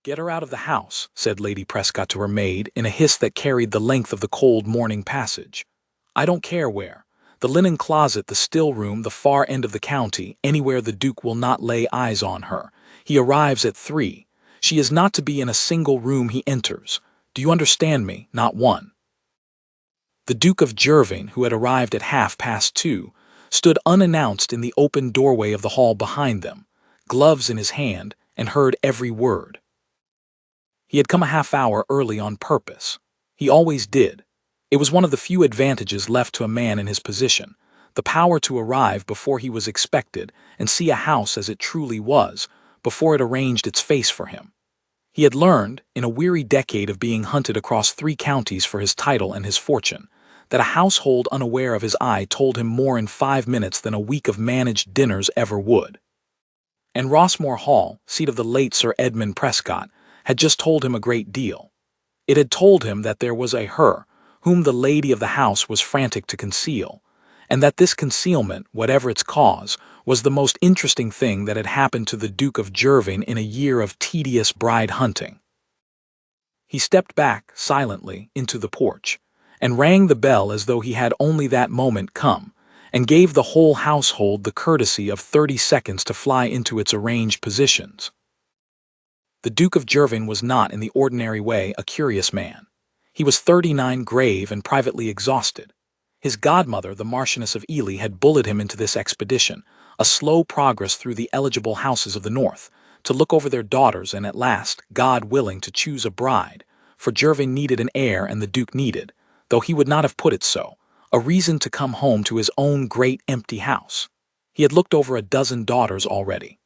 "Get her out of the house," said Lady Prescott to her maid in a hiss that carried the length of the cold morning passage. "I don't care where. The linen closet, the still room, the far end of the county, anywhere the Duke will not lay eyes on her. He arrives at 3. She is not to be in a single room he enters. Do you understand me? Not one." The Duke of Jervane, who had arrived at 2:30, stood unannounced in the open doorway of the hall behind them, gloves in his hand, and heard every word. He had come a half hour early on purpose. He always did. It was one of the few advantages left to a man in his position, the power to arrive before he was expected and see a house as it truly was, before it arranged its face for him. He had learned, in a weary decade of being hunted across 3 counties for his title and his fortune, that a household unaware of his eye told him more in 5 minutes than a week of managed dinners ever would. And Rossmore Hall, seat of the late Sir Edmund Prescott, had just told him a great deal. It had told him that there was a her, whom the lady of the house was frantic to conceal, and that this concealment, whatever its cause, was the most interesting thing that had happened to the Duke of Jervane in a year of tedious bride hunting. He stepped back, silently, into the porch, and rang the bell as though he had only that moment come, and gave the whole household the courtesy of 30 seconds to fly into its arranged positions. The Duke of Jervane was not, in the ordinary way, a curious man. He was 39, grave and privately exhausted. His godmother, the Marchioness of Ely, had bullied him into this expedition, a slow progress through the eligible houses of the north, to look over their daughters and at last, God willing, to choose a bride, for Jervane needed an heir and the Duke needed, though he would not have put it so, a reason to come home to his own great empty house. He had looked over a dozen daughters already.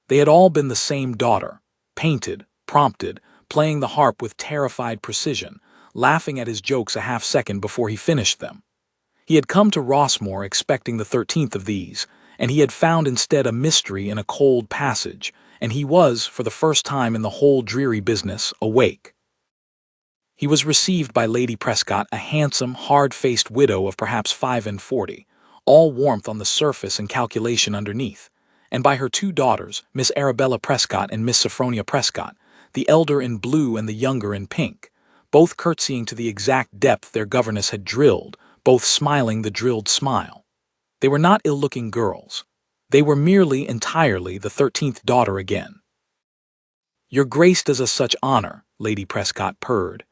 They had all been the same daughter, painted, prompted, playing the harp with terrified precision, laughing at his jokes a half-second before he finished them. He had come to Rossmore expecting the 13th of these, and he had found instead a mystery in a cold passage, and he was, for the first time in the whole dreary business, awake. He was received by Lady Prescott, a handsome, hard-faced widow of perhaps 45, all warmth on the surface and calculation underneath, and by her 2 daughters, Miss Arabella Prescott and Miss Sophronia Prescott, the elder in blue and the younger in pink, both curtsying to the exact depth their governess had drilled, both smiling the drilled smile. They were not ill-looking girls. They were merely, entirely, the 13th daughter again. "Your Grace does us such honor," Lady Prescott purred.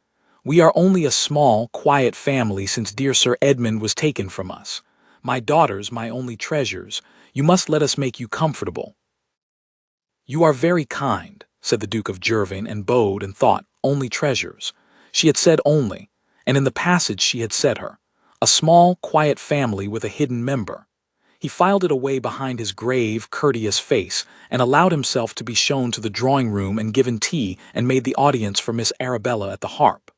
"We are only a small, quiet family since dear Sir Edmund was taken from us. My daughters, my only treasures, you must let us make you comfortable." "You are very kind," said the Duke of Jervane, and bowed and thought, only treasures. She had said only, and in the passage she had said her. A small, quiet family with a hidden member. He filed it away behind his grave, courteous face, and allowed himself to be shown to the drawing-room and given tea and made the audience for Miss Arabella at the harp.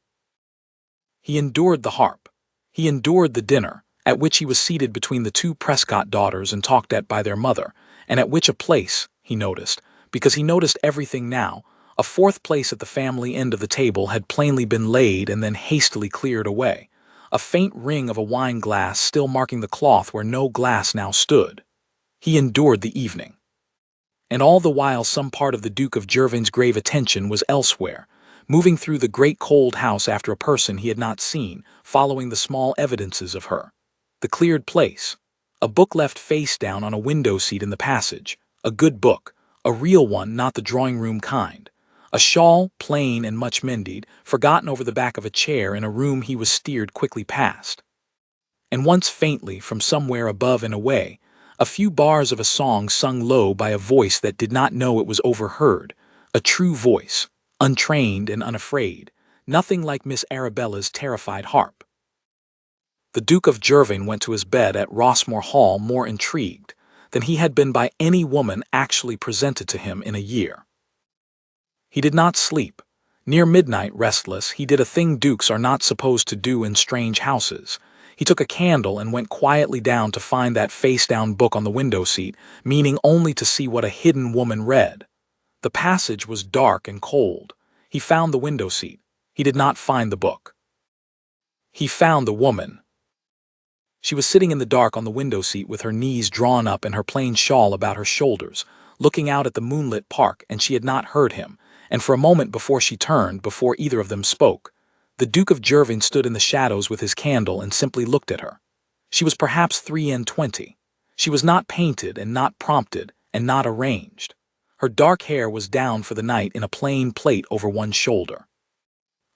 He endured the harp. He endured the dinner, at which he was seated between the 2 Prescott daughters and talked at by their mother, and at which a place, he noticed, because he noticed everything now, a 4th place at the family end of the table had plainly been laid and then hastily cleared away, a faint ring of a wine-glass still marking the cloth where no glass now stood. He endured the evening. And all the while some part of the Duke of Jervane's grave attention was elsewhere, moving through the great cold house after a person he had not seen, following the small evidences of her. The cleared place. A book left face down on a window seat in the passage. A good book. A real one, not the drawing-room kind. A shawl, plain and much mended, forgotten over the back of a chair in a room he was steered quickly past. And once faintly, from somewhere above and away, a few bars of a song sung low by a voice that did not know it was overheard, a true voice, untrained and unafraid, nothing like Miss Arabella's terrified harp. The Duke of Jervane went to his bed at Rossmore Hall more intrigued than he had been by any woman actually presented to him in a year. He did not sleep. Near midnight, restless, he did a thing dukes are not supposed to do in strange houses. He took a candle and went quietly down to find that face-down book on the window seat, meaning only to see what a hidden woman read. The passage was dark and cold. He found the window seat. He did not find the book. He found the woman. She was sitting in the dark on the window seat with her knees drawn up and her plain shawl about her shoulders, looking out at the moonlit park, and she had not heard him, and for a moment before she turned, before either of them spoke, the Duke of Jervane stood in the shadows with his candle and simply looked at her. She was perhaps 3 and 20. She was not painted and not prompted and not arranged. Her dark hair was down for the night in a plain plait over one shoulder.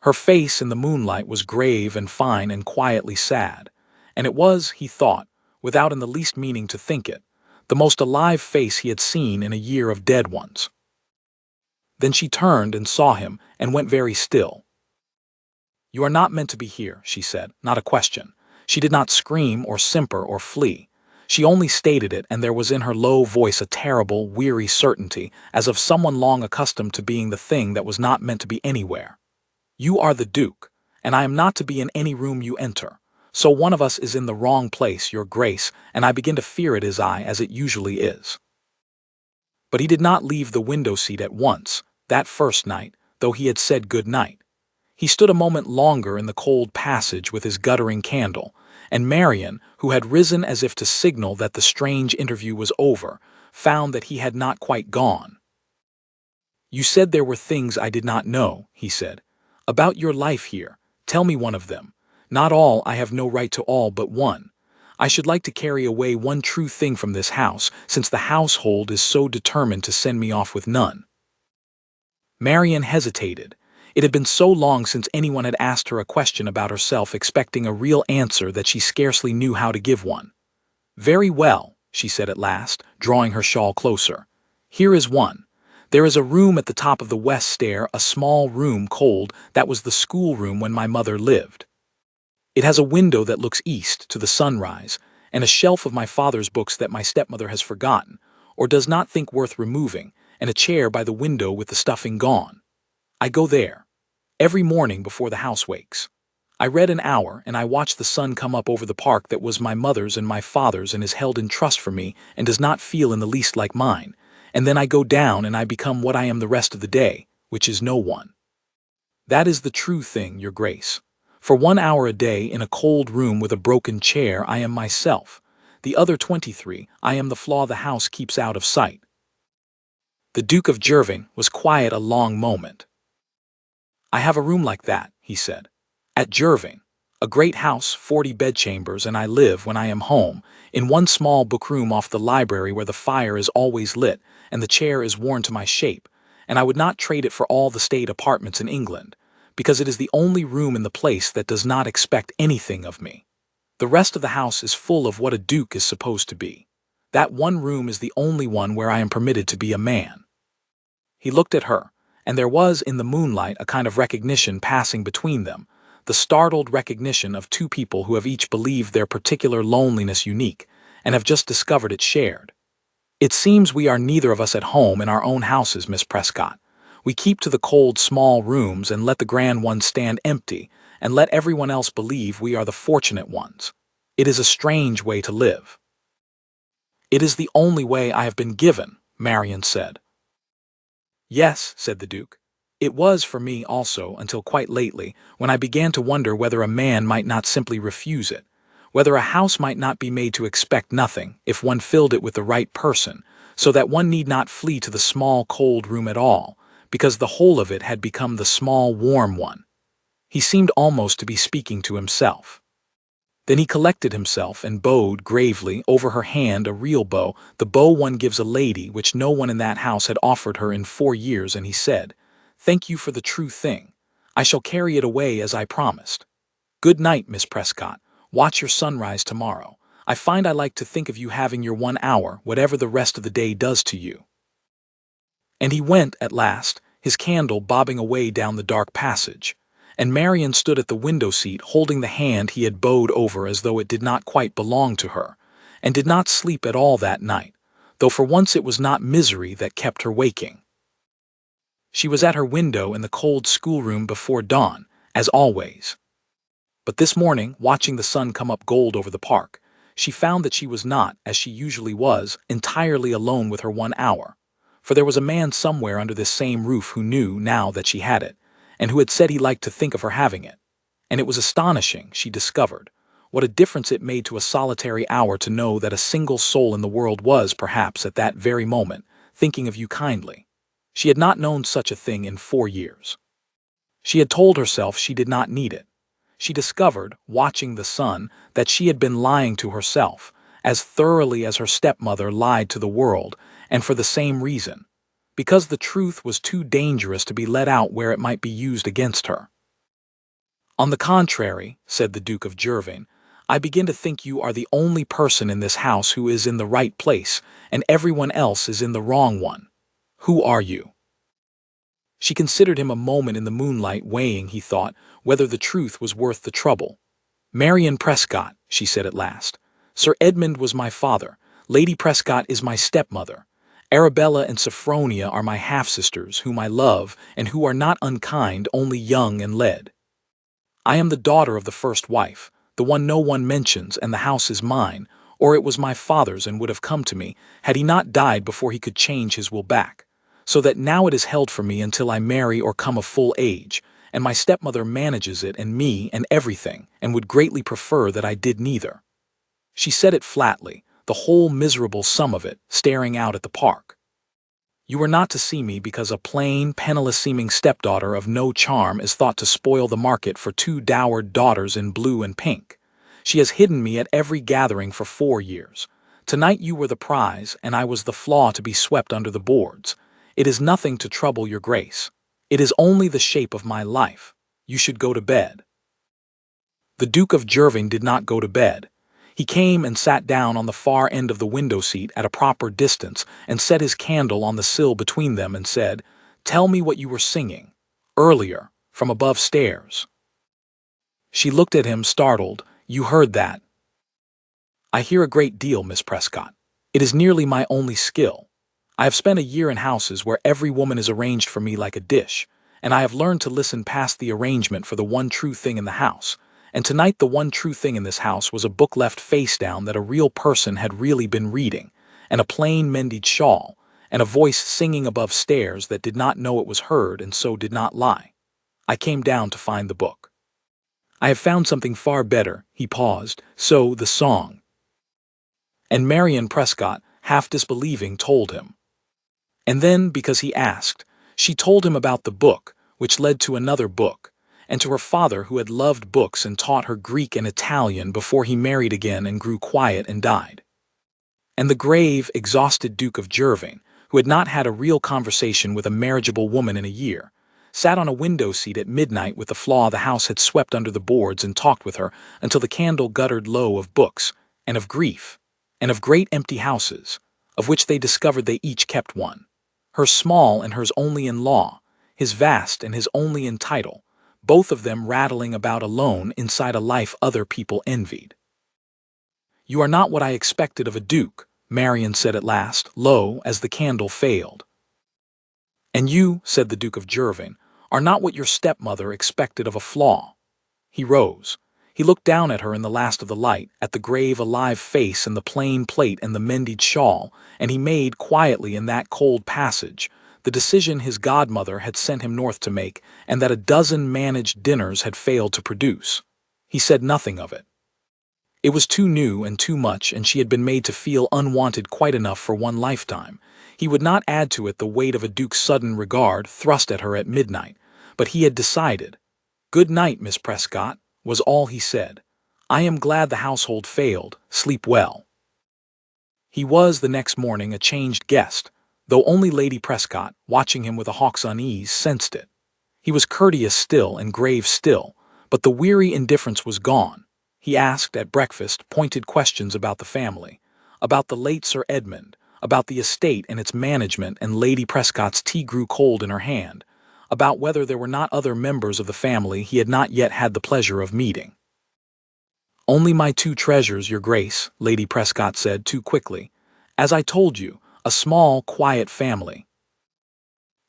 Her face in the moonlight was grave and fine and quietly sad, and it was, he thought, without in the least meaning to think it, the most alive face he had seen in a year of dead ones. Then she turned and saw him and went very still. "You are not meant to be here," she said, not a question. She did not scream or simper or flee. She only stated it, and there was in her low voice a terrible, weary certainty, as of someone long accustomed to being the thing that was not meant to be anywhere. "You are the Duke, and I am not to be in any room you enter. So one of us is in the wrong place, your Grace, and I begin to fear it is I, as it usually is." But he did not leave the window seat at once, that first night, though he had said good night. He stood a moment longer in the cold passage with his guttering candle, and Marian, who had risen as if to signal that the strange interview was over, found that he had not quite gone. "You said there were things I did not know," he said. "About your life here. Tell me one of them. Not all, I have no right to all but one. I should like to carry away one true thing from this house, since the household is so determined to send me off with none." Marian hesitated. It had been so long since anyone had asked her a question about herself, expecting a real answer, that she scarcely knew how to give one. "Very well," she said at last, drawing her shawl closer. "Here is one. There is a room at the top of the west stair, a small room, cold, that was the schoolroom when my mother lived. It has a window that looks east to the sunrise, and a shelf of my father's books that my stepmother has forgotten, or does not think worth removing, and a chair by the window with the stuffing gone. I go there every morning before the house wakes. I read an hour, and I watch the sun come up over the park that was my mother's and my father's and is held in trust for me and does not feel in the least like mine, and then I go down and I become what I am the rest of the day, which is no one. That is the true thing, your Grace. For 1 hour a day in a cold room with a broken chair I am myself. The other 23 I am the flaw the house keeps out of sight." The Duke of Jervane was quiet a long moment. "I have a room like that," he said, "at Jervane. A great house, 40 bedchambers, and I live, when I am home, in one small bookroom off the library where the fire is always lit and the chair is worn to my shape, and I would not trade it for all the state apartments in England, because it is the only room in the place that does not expect anything of me. The rest of the house is full of what a duke is supposed to be. That one room is the only one where I am permitted to be a man." He looked at her, and there was in the moonlight a kind of recognition passing between them, the startled recognition of two people who have each believed their particular loneliness unique, and have just discovered it shared. "It seems we are neither of us at home in our own houses, Miss Prescott. We keep to the cold, small rooms and let the grand ones stand empty, and let everyone else believe we are the fortunate ones. It is a strange way to live." "It is the only way I have been given," Marian said. "Yes," said the Duke. "It was for me also until quite lately, when I began to wonder whether a man might not simply refuse it, whether a house might not be made to expect nothing if one filled it with the right person, so that one need not flee to the small cold room at all, because the whole of it had become the small warm one." He seemed almost to be speaking to himself. Then he collected himself and bowed gravely over her hand, a real bow, the bow one gives a lady, which no one in that house had offered her in 4 years, and he said, "Thank you for the true thing. I shall carry it away as I promised. Good night, Miss Prescott. Watch your sunrise tomorrow. I find I like to think of you having your 1 hour, whatever the rest of the day does to you." And he went at last, his candle bobbing away down the dark passage, and Marian stood at the window seat holding the hand he had bowed over as though it did not quite belong to her, and did not sleep at all that night, though for once it was not misery that kept her waking. She was at her window in the cold schoolroom before dawn, as always. But this morning, watching the sun come up gold over the park, she found that she was not, as she usually was, entirely alone with her 1 hour, for there was a man somewhere under this same roof who knew now that she had it, and who had said he liked to think of her having it. And it was astonishing, she discovered, what a difference it made to a solitary hour to know that a single soul in the world was, perhaps at that very moment, thinking of you kindly. She had not known such a thing in 4 years. She had told herself she did not need it. She discovered, watching the sun, that she had been lying to herself, as thoroughly as her stepmother lied to the world, and for the same reason. Because the truth was too dangerous to be let out where it might be used against her. On the contrary, said the Duke of Jervane, I begin to think you are the only person in this house who is in the right place, and everyone else is in the wrong one. Who are you? She considered him a moment in the moonlight, weighing, he thought, whether the truth was worth the trouble. Marion Prescott, she said at last. Sir Edmund was my father. Lady Prescott is my stepmother. Arabella and Sophronia are my half-sisters, whom I love, and who are not unkind, only young and led. I am the daughter of the first wife, the one no one mentions, and the house is mine, or it was my father's and would have come to me, had he not died before he could change his will back. So that now it is held for me until I marry or come of full age, and my stepmother manages it and me and everything, and would greatly prefer that I did neither. She said it flatly, the whole miserable sum of it, staring out at the park. You are not to see me because a plain, penniless-seeming stepdaughter of no charm is thought to spoil the market for two dowered daughters in blue and pink. She has hidden me at every gathering for 4 years. Tonight you were the prize, and I was the flaw to be swept under the boards. It is nothing to trouble your grace. It is only the shape of my life. You should go to bed. The Duke of Jervane did not go to bed. He came and sat down on the far end of the window seat at a proper distance and set his candle on the sill between them and said, Tell me what you were singing, earlier, from above stairs. She looked at him, startled. You heard that? I hear a great deal, Miss Prescott. It is nearly my only skill. I have spent a year in houses where every woman is arranged for me like a dish, and I have learned to listen past the arrangement for the one true thing in the house. And tonight the one true thing in this house was a book left face down that a real person had really been reading, and a plain mended shawl, and a voice singing above stairs that did not know it was heard and so did not lie. I came down to find the book. I have found something far better, he paused, so the song. And Marion Prescott, half disbelieving, told him. And then, because he asked, she told him about the book, which led to another book, and to her father who had loved books and taught her Greek and Italian before he married again and grew quiet and died. And the grave, exhausted Duke of Jervane, who had not had a real conversation with a marriageable woman in a year, sat on a window seat at midnight with the flaw the house had swept under the boards and talked with her until the candle guttered low of books, and of grief, and of great empty houses, of which they discovered they each kept one. Hers small and hers only in law, his vast and his only in title, both of them rattling about alone inside a life other people envied. You are not what I expected of a duke, Marion said at last, low, as the candle failed. And you, said the Duke of Jervane, are not what your stepmother expected of a flaw. He rose. He looked down at her in the last of the light, at the grave alive face and the plain plate and the mended shawl, and he made, quietly in that cold passage, the decision his godmother had sent him north to make, and that a dozen managed dinners had failed to produce. He said nothing of it. It was too new and too much, and she had been made to feel unwanted quite enough for one lifetime. He would not add to it the weight of a duke's sudden regard thrust at her at midnight, but he had decided. Good night, Miss Prescott, was all he said. I am glad the household failed. Sleep well. He was, the next morning, a changed guest, though only Lady Prescott, watching him with a hawk's unease, sensed it. He was courteous still and grave still, but the weary indifference was gone. He asked, at breakfast, pointed questions about the family, about the late Sir Edmund, about the estate and its management, and Lady Prescott's tea grew cold in her hand, about whether there were not other members of the family he had not yet had the pleasure of meeting. Only my two treasures, your grace, Lady Prescott said too quickly. As I told you, a small, quiet family.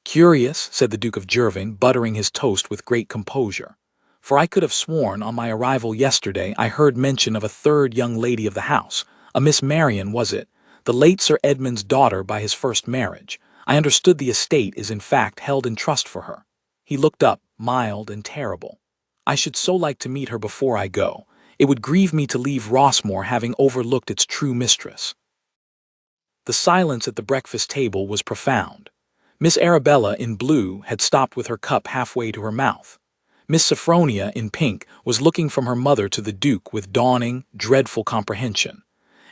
Curious, said the Duke of Jervane, buttering his toast with great composure. For I could have sworn on my arrival yesterday I heard mention of a third young lady of the house, a Miss Marion, was it, the late Sir Edmund's daughter by his first marriage. I understood the estate is in fact held in trust for her. He looked up, mild and terrible. I should so like to meet her before I go. It would grieve me to leave Rossmore having overlooked its true mistress. The silence at the breakfast table was profound. Miss Arabella in blue had stopped with her cup halfway to her mouth. Miss Sophronia in pink was looking from her mother to the Duke with dawning, dreadful comprehension.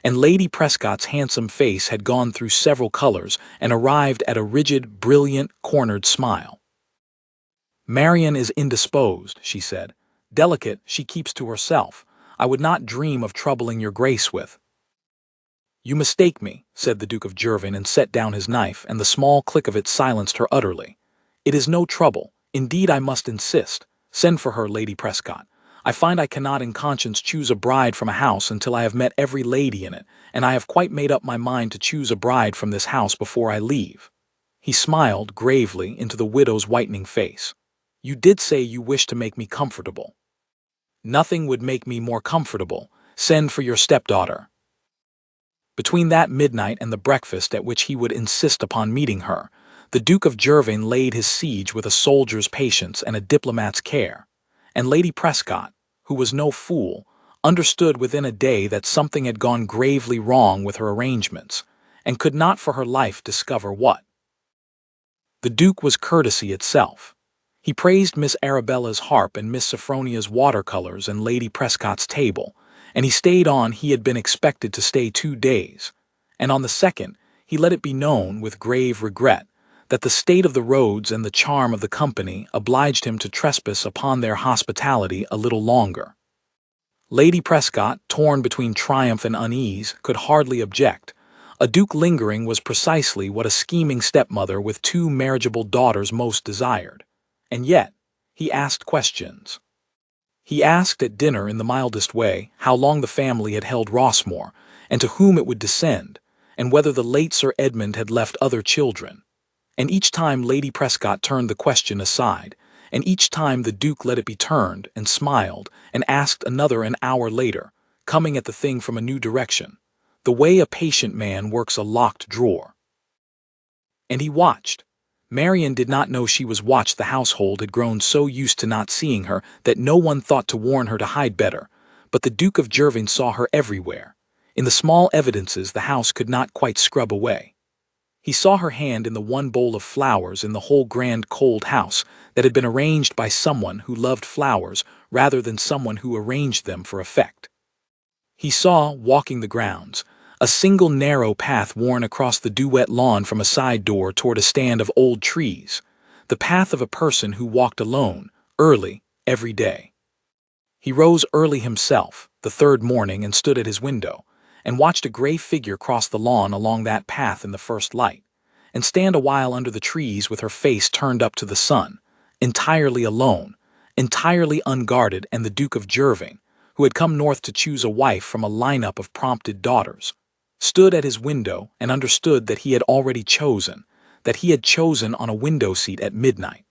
And Lady Prescott's handsome face had gone through several colors and arrived at a rigid, brilliant, cornered smile. "Marian is indisposed," she said. "Delicate, she keeps to herself. I would not dream of troubling your grace with—" "You mistake me," said the Duke of Jervane, and set down his knife, and the small click of it silenced her utterly. "It is no trouble. Indeed, I must insist. Send for her, Lady Prescott. I find I cannot in conscience choose a bride from a house until I have met every lady in it, and I have quite made up my mind to choose a bride from this house before I leave." He smiled gravely into the widow's whitening face. "You did say you wished to make me comfortable." "Nothing would make me more comfortable. Send for your stepdaughter." Between that midnight and the breakfast at which he would insist upon meeting her, the Duke of Jervane laid his siege with a soldier's patience and a diplomat's care, and Lady Prescott, who was no fool, understood within a day that something had gone gravely wrong with her arrangements, and could not for her life discover what. The Duke was courtesy itself. He praised Miss Arabella's harp and Miss Sophronia's watercolors and Lady Prescott's table, and he stayed on. He had been expected to stay 2 days, and on the second he let it be known with grave regret that the state of the roads and the charm of the company obliged him to trespass upon their hospitality a little longer. Lady Prescott, torn between triumph and unease, could hardly object. A duke lingering was precisely what a scheming stepmother with 2 marriageable daughters most desired. And yet, he asked questions. He asked at dinner in the mildest way how long the family had held Rossmore, and to whom it would descend, and whether the late Sir Edmund had left other children. And each time Lady Prescott turned the question aside, and each time the Duke let it be turned, and smiled, and asked another an hour later, coming at the thing from a new direction, the way a patient man works a locked drawer. And he watched. Marian did not know she was watched. The household had grown so used to not seeing her that no one thought to warn her to hide better, but the Duke of Jervane saw her everywhere. In the small evidences the house could not quite scrub away. He saw her hand in the one bowl of flowers in the whole grand cold house that had been arranged by someone who loved flowers rather than someone who arranged them for effect. He saw, walking the grounds, a single narrow path worn across the dew-wet lawn from a side door toward a stand of old trees, the path of a person who walked alone, early, every day. He rose early himself, the 3rd morning, and stood at his window, and watched a gray figure cross the lawn along that path in the first light, and stand a while under the trees with her face turned up to the sun, entirely alone, entirely unguarded, and the Duke of Jervane, who had come north to choose a wife from a lineup of prompted daughters, stood at his window and understood that he had already chosen, that he had chosen on a window seat at midnight,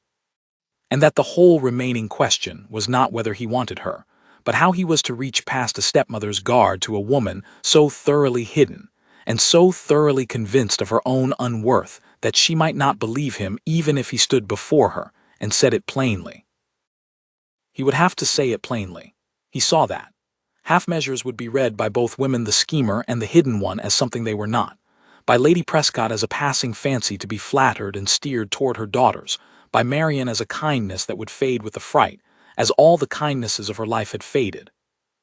and that the whole remaining question was not whether he wanted her, but how he was to reach past a stepmother's guard to a woman so thoroughly hidden, and so thoroughly convinced of her own unworth that she might not believe him even if he stood before her and said it plainly. He would have to say it plainly. He saw that. Half-measures would be read by both women, the schemer and the hidden one, as something they were not, by Lady Prescott as a passing fancy to be flattered and steered toward her daughters, by Marian as a kindness that would fade with the fright, as all the kindnesses of her life had faded.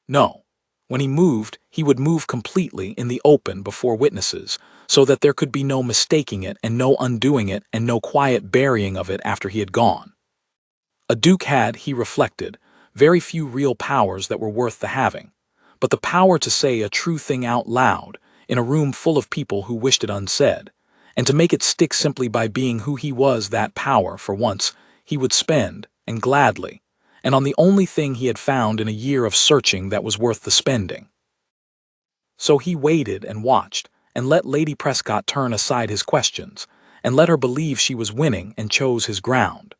No, when he would move completely in the open before witnesses, so that there could be no mistaking it and no undoing it and no quiet burying of it after he had gone. A duke had, he reflected, very few real powers that were worth the having, but the power to say a true thing out loud, in a room full of people who wished it unsaid, and to make it stick simply by being who he was, that power, for once, he would spend, and gladly, and on the only thing he had found in a year of searching that was worth the spending. So he waited and watched, and let Lady Prescott turn aside his questions, and let her believe she was winning, and chose his ground.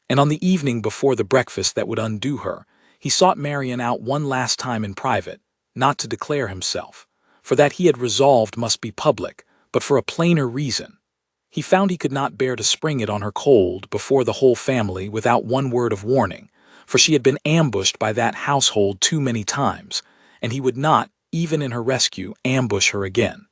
And on the evening before the breakfast that would undo her, he sought Marian out one last time in private, not to declare himself, for that he had resolved must be public, but for a plainer reason. He found he could not bear to spring it on her cold before the whole family without one word of warning, for she had been ambushed by that household too many times, and he would not, even in her rescue, ambush her again.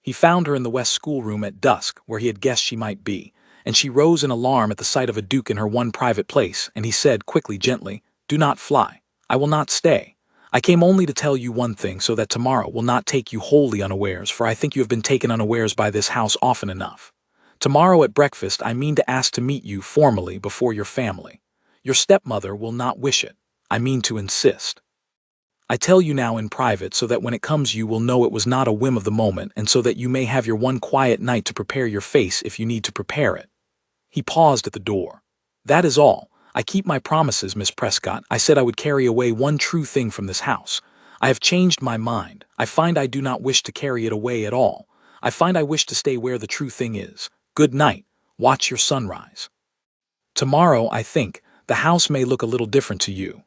He found her in the west schoolroom at dusk, where he had guessed she might be, and she rose in alarm at the sight of a duke in her one private place, and he said quickly, gently, "Do not fly. I will not stay. I came only to tell you one thing so that tomorrow will not take you wholly unawares, for I think you have been taken unawares by this house often enough. Tomorrow at breakfast I mean to ask to meet you formally before your family. Your stepmother will not wish it. I mean to insist. I tell you now in private so that when it comes you will know it was not a whim of the moment, and so that you may have your one quiet night to prepare your face if you need to prepare it." He paused at the door. "That is all. I keep my promises, Miss Prescott. I said I would carry away one true thing from this house. I have changed my mind. I find I do not wish to carry it away at all. I find I wish to stay where the true thing is. Good night. Watch your sunrise. Tomorrow, I think, the house may look a little different to you."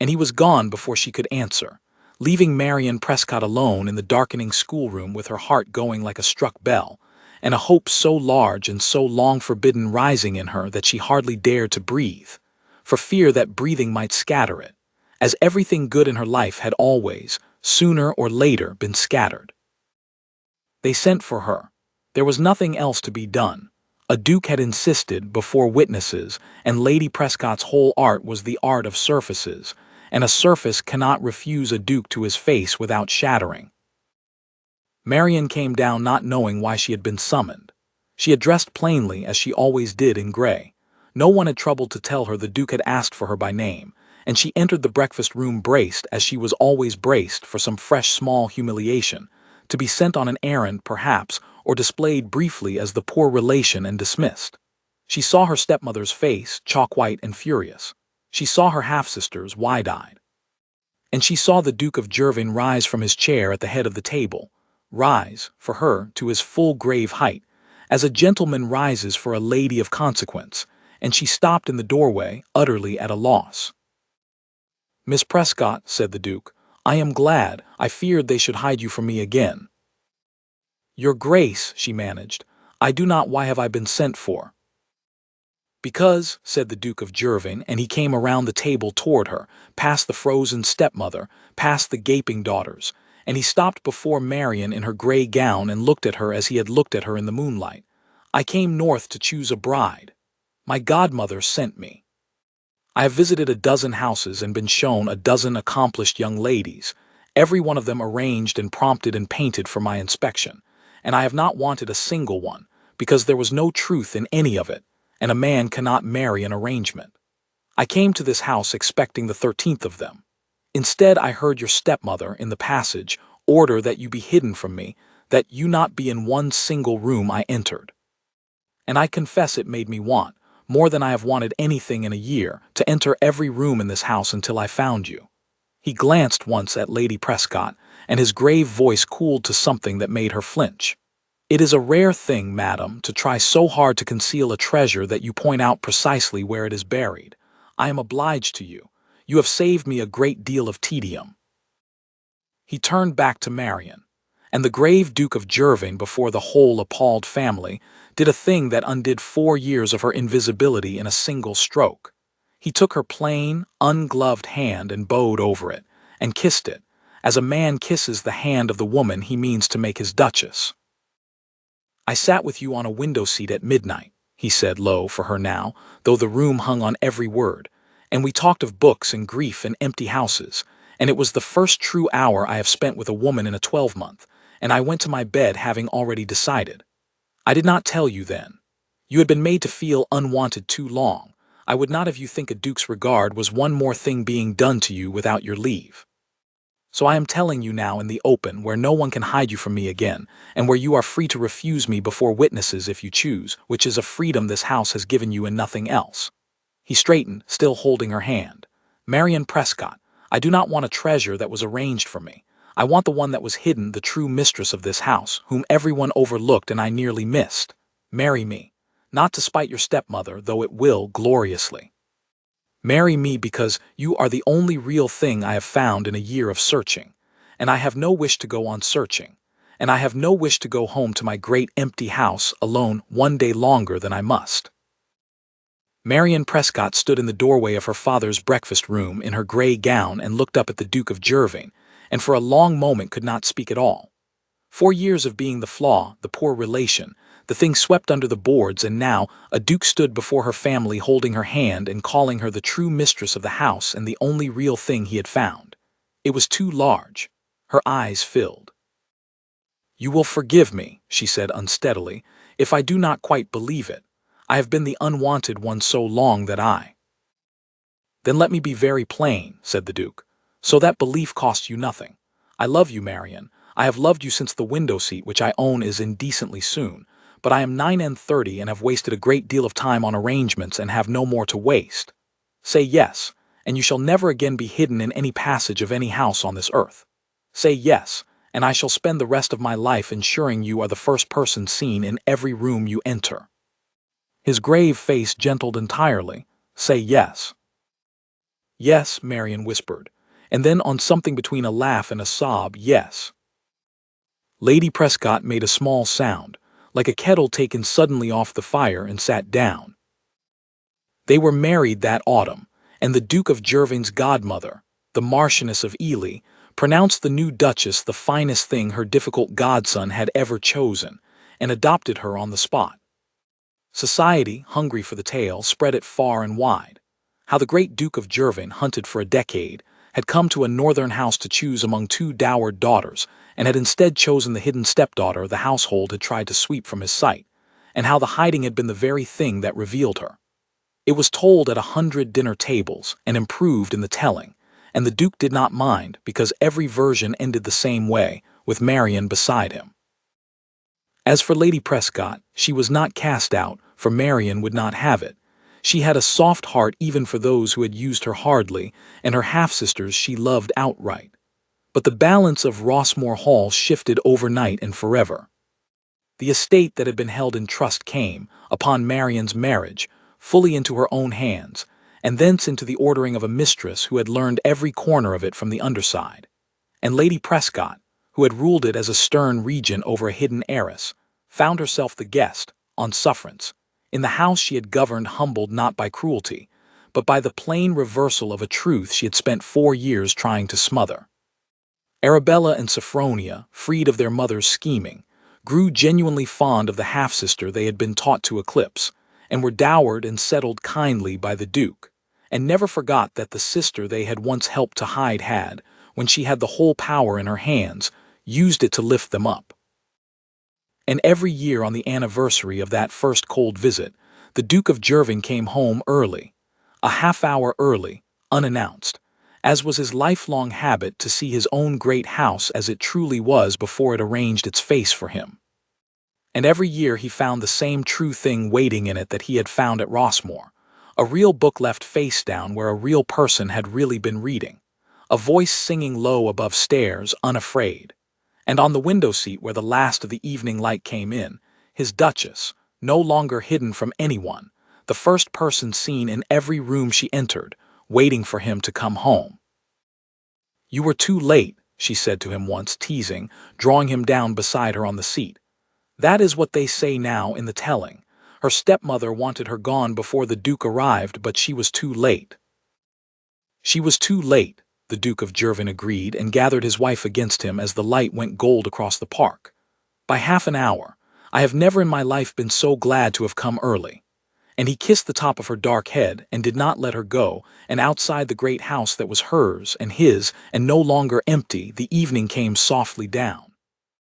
And he was gone before she could answer, leaving Marion Prescott alone in the darkening schoolroom with her heart going like a struck bell, and a hope so large and so long forbidden rising in her that she hardly dared to breathe, for fear that breathing might scatter it, as everything good in her life had always, sooner or later, been scattered. They sent for her. There was nothing else to be done. A duke had insisted before witnesses, and Lady Prescott's whole art was the art of surfaces, and a surface cannot refuse a duke to his face without shattering. Marion came down not knowing why she had been summoned. She had dressed plainly as she always did in gray. No one had troubled to tell her the duke had asked for her by name, and she entered the breakfast room braced as she was always braced for some fresh small humiliation, to be sent on an errand perhaps, or displayed briefly as the poor relation and dismissed. She saw her stepmother's face, chalk-white and furious. She saw her half-sisters, wide-eyed. And she saw the Duke of Jervane rise from his chair at the head of the table, rise, for her, to his full grave height, as a gentleman rises for a lady of consequence, and she stopped in the doorway, utterly at a loss. "Miss Prescott," said the Duke, "I am glad. I feared they should hide you from me again." "Your Grace," she managed, "I do not. Why have I been sent for?" "Because," said the Duke of Jervane, and he came around the table toward her, past the frozen stepmother, past the gaping daughters, and he stopped before Marion in her gray gown and looked at her as he had looked at her in the moonlight. "I came north to choose a bride. My godmother sent me. I have visited a dozen houses and been shown a dozen accomplished young ladies, every one of them arranged and prompted and painted for my inspection, and I have not wanted a single one, because there was no truth in any of it, and a man cannot marry an arrangement. I came to this house expecting the 13th of them. Instead, I heard your stepmother, in the passage, order that you be hidden from me, that you not be in one single room I entered. And I confess it made me want, more than I have wanted anything in a year, to enter every room in this house until I found you." He glanced once at Lady Prescott, and his grave voice cooled to something that made her flinch. "It is a rare thing, madam, to try so hard to conceal a treasure that you point out precisely where it is buried. I am obliged to you. You have saved me a great deal of tedium." He turned back to Marion, and the grave Duke of Jervane before the whole appalled family did a thing that undid 4 years of her invisibility in a single stroke. He took her plain, ungloved hand and bowed over it, and kissed it, as a man kisses the hand of the woman he means to make his duchess. "I sat with you on a window seat at midnight," he said low for her now, though the room hung on every word, "and we talked of books and grief and empty houses, and it was the first true hour I have spent with a woman in a 12-month, and I went to my bed having already decided. I did not tell you then. You had been made to feel unwanted too long. I would not have you think a duke's regard was one more thing being done to you without your leave. So I am telling you now in the open, where no one can hide you from me again, and where you are free to refuse me before witnesses if you choose, which is a freedom this house has given you and nothing else." He straightened, still holding her hand. "Marion Prescott, I do not want a treasure that was arranged for me. I want the one that was hidden, the true mistress of this house, whom everyone overlooked and I nearly missed. Marry me, not to spite your stepmother, though it will gloriously. Marry me because you are the only real thing I have found in a year of searching, and I have no wish to go on searching, and I have no wish to go home to my great empty house alone one day longer than I must." Marion Prescott stood in the doorway of her father's breakfast room in her gray gown and looked up at the Duke of Jervane, and for a long moment could not speak at all. 4 years of being the flaw, the poor relation, the thing swept under the boards, and now a duke stood before her family holding her hand and calling her the true mistress of the house and the only real thing he had found. It was too large. Her eyes filled. "You will forgive me," she said unsteadily, "if I do not quite believe it. I have been the unwanted one so long that I—" "Then let me be very plain," said the Duke, "so that belief costs you nothing. I love you, Marion. I have loved you since the window seat which I own is indecently soon, but I am 9 and 30 and have wasted a great deal of time on arrangements and have no more to waste. Say yes, and you shall never again be hidden in any passage of any house on this earth. Say yes, and I shall spend the rest of my life ensuring you are the first person seen in every room you enter." His grave face gentled entirely. "Say yes." "Yes," Marion whispered, and then on something between a laugh and a sob, "Yes." Lady Prescott made a small sound, like a kettle taken suddenly off the fire, and sat down. They were married that autumn, and the Duke of Jervane's godmother, the Marchioness of Ely, pronounced the new Duchess the finest thing her difficult godson had ever chosen, and adopted her on the spot. Society, hungry for the tale, spread it far and wide. How the great Duke of Jervane, hunted for a decade, had come to a northern house to choose among two dowered daughters, and had instead chosen the hidden stepdaughter the household had tried to sweep from his sight, and how the hiding had been the very thing that revealed her. It was told at 100 dinner tables, and improved in the telling, and the Duke did not mind, because every version ended the same way, with Marion beside him. As for Lady Prescott, she was not cast out, for Marion would not have it. She had a soft heart even for those who had used her hardly, and her half-sisters she loved outright. But the balance of Rossmore Hall shifted overnight and forever. The estate that had been held in trust came, upon Marion's marriage, fully into her own hands, and thence into the ordering of a mistress who had learned every corner of it from the underside. And Lady Prescott, who had ruled it as a stern regent over a hidden heiress, found herself the guest, on sufferance, in the house she had governed, humbled not by cruelty, but by the plain reversal of a truth she had spent 4 years trying to smother. Arabella and Sophronia, freed of their mother's scheming, grew genuinely fond of the half-sister they had been taught to eclipse, and were dowered and settled kindly by the Duke, and never forgot that the sister they had once helped to hide had, when she had the whole power in her hands, used it to lift them up. And every year on the anniversary of that first cold visit, the Duke of Jervane came home early, a half-hour early, unannounced, as was his lifelong habit, to see his own great house as it truly was before it arranged its face for him. And every year he found the same true thing waiting in it that he had found at Rossmore, a real book left face down where a real person had really been reading, a voice singing low above stairs, unafraid, and on the window seat where the last of the evening light came in, his Duchess, no longer hidden from anyone, the first person seen in every room she entered, waiting for him to come home. "You were too late," she said to him once, teasing, drawing him down beside her on the seat. "That is what they say now in the telling. Her stepmother wanted her gone before the Duke arrived, but she was too late." "She was too late," the Duke of Jervane agreed, and gathered his wife against him as the light went gold across the park. "By half an hour. I have never in my life been so glad to have come early." And he kissed the top of her dark head and did not let her go, and outside the great house that was hers and his and no longer empty, the evening came softly down.